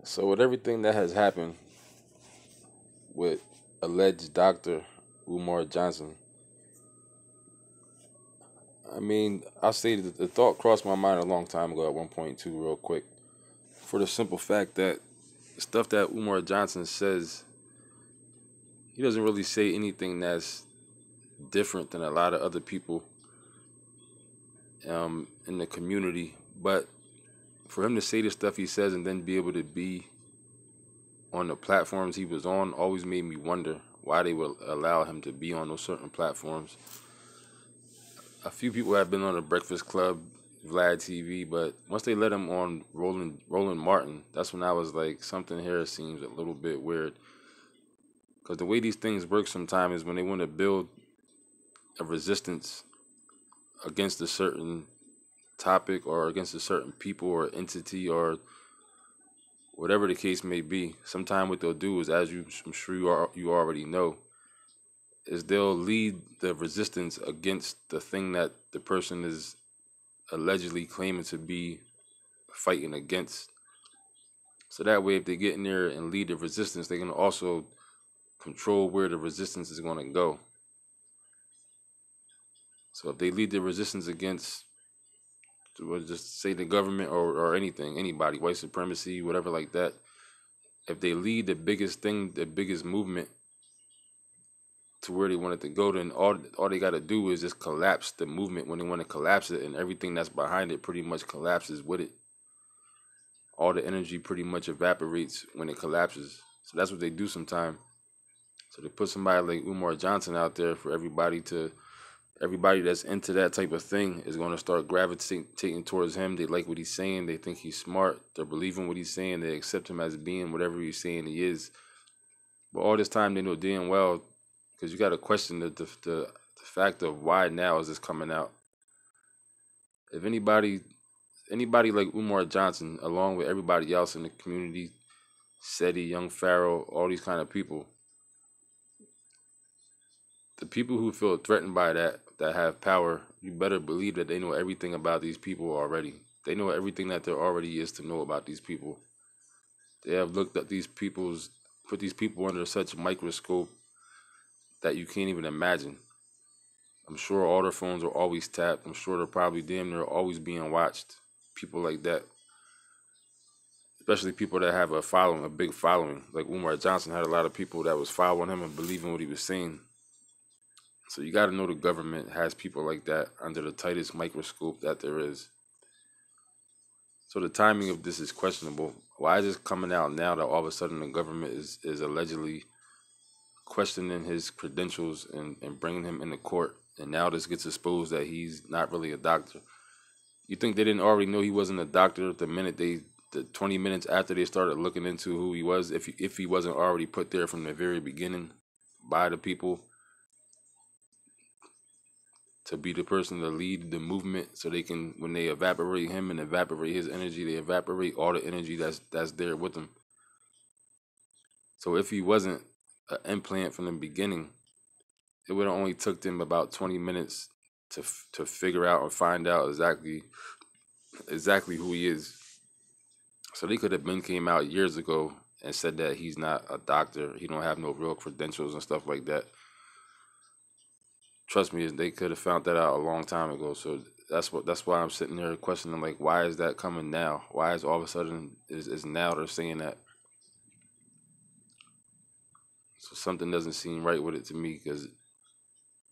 So with everything that has happened with alleged Dr. Umar Johnson, I mean, I say that the thought crossed my mind a long time ago at one point too, real quick, for the simple fact that stuff that Umar Johnson says, he doesn't really say anything that's different than a lot of other people in the community. But for him to say the stuff he says and then be able to be on the platforms he was on always made me wonder why they would allow him to be on those certain platforms. A few people have been on the Breakfast Club, Vlad TV, but once they let him on Roland Martin, that's when I was like, something here seems a little bit weird. Because the way these things work sometimes is when they want to build a resistance against a certain topic or against a certain people or entity or whatever the case may be. Sometimes what they'll do is, as I'm sure you already know, is they'll lead the resistance against the thing that the person is allegedly claiming to be fighting against. So that way, if they get in there and lead the resistance, they can also control where the resistance is going to go. So if they lead the resistance against, we'll just say the government or anything, anybody, white supremacy, whatever like that, if they lead the biggest thing, the biggest movement to where they want it to go, then all they got to do is just collapse the movement when they want to collapse it, and everything that's behind it pretty much collapses with it. All the energy pretty much evaporates when it collapses. So that's what they do sometimes. So they put somebody like Umar Johnson out there for everybody that's into that type of thing is going to start gravitating towards him. They like what he's saying. They think he's smart. They're believing what he's saying. They accept him as being whatever he's saying he is. But all this time they know damn well, because you got to question the fact of why now is this coming out. If anybody like Umar Johnson, along with everybody else in the community, SETI, Young Pharaoh, all these kind of people, the people who feel threatened by that have power, you better believe that they know everything about these people already. They know everything that there already is to know about these people. They have looked at put these people under such a microscope that you can't even imagine. I'm sure all their phones are always tapped. I'm sure they're probably damn near always being watched. People like that, especially people that have a following, a big following. Like Umar Johnson had a lot of people that was following him and believing what he was saying. So you got to know the government has people like that under the tightest microscope that there is. So the timing of this is questionable. Why is this coming out now that all of a sudden the government is allegedly questioning his credentials and bringing him into court? And now this gets exposed that he's not really a doctor. You think they didn't already know he wasn't a doctor the 20 minutes after they started looking into who he was, if he wasn't already put there from the very beginning by the people to be the person to lead the movement, so they can, when they evaporate him and evaporate his energy, they evaporate all the energy that's there with him. So if he wasn't an implant from the beginning, it would have only took them about 20 minutes to figure out or find out exactly who he is. So they could have been came out years ago and said that he's not a doctor, he don't have no real credentials and stuff like that. Trust me, they could have found that out a long time ago. So that's why I'm sitting here questioning, like, why is that coming now? Why is all of a sudden is now they're saying that? So something doesn't seem right with it to me, because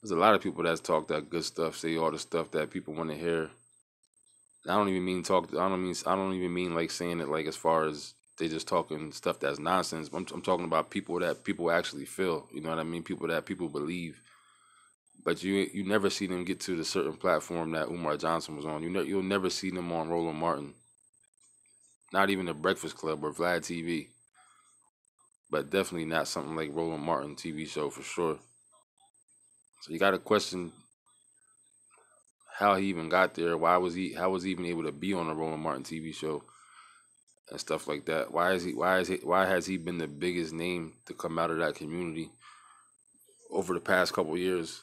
there's a lot of people that talk that good stuff, say all the stuff that people want to hear. I don't even mean talk. I don't even mean like saying it like as far as they just talking stuff that's nonsense. I'm talking about people that people actually feel. You know what I mean? People that people believe. But you never see them get to the certain platform that Umar Johnson was on. You'll never see them on Roland Martin, not even the Breakfast Club or Vlad TV, but definitely not something like Roland Martin TV show for sure. So you got to question how he even got there. How was he even able to be on a Roland Martin TV show and stuff like that? Why has he been the biggest name to come out of that community over the past couple years?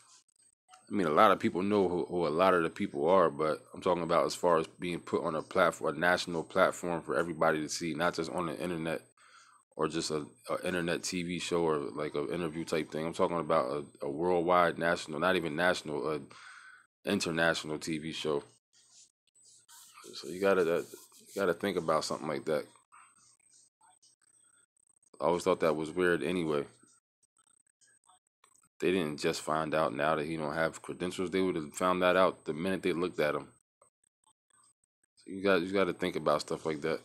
I mean, a lot of people know who a lot of the people are, but I'm talking about as far as being put on a platform, a national platform for everybody to see, not just on the internet or just a internet TV show or like a interview type thing. I'm talking about a worldwide, national, not even national, international TV show. So you gotta think about something like that. I always thought that was weird. Anyway, they didn't just find out now that he don't have credentials. They would have found that out the minute they looked at him. So you got to think about stuff like that.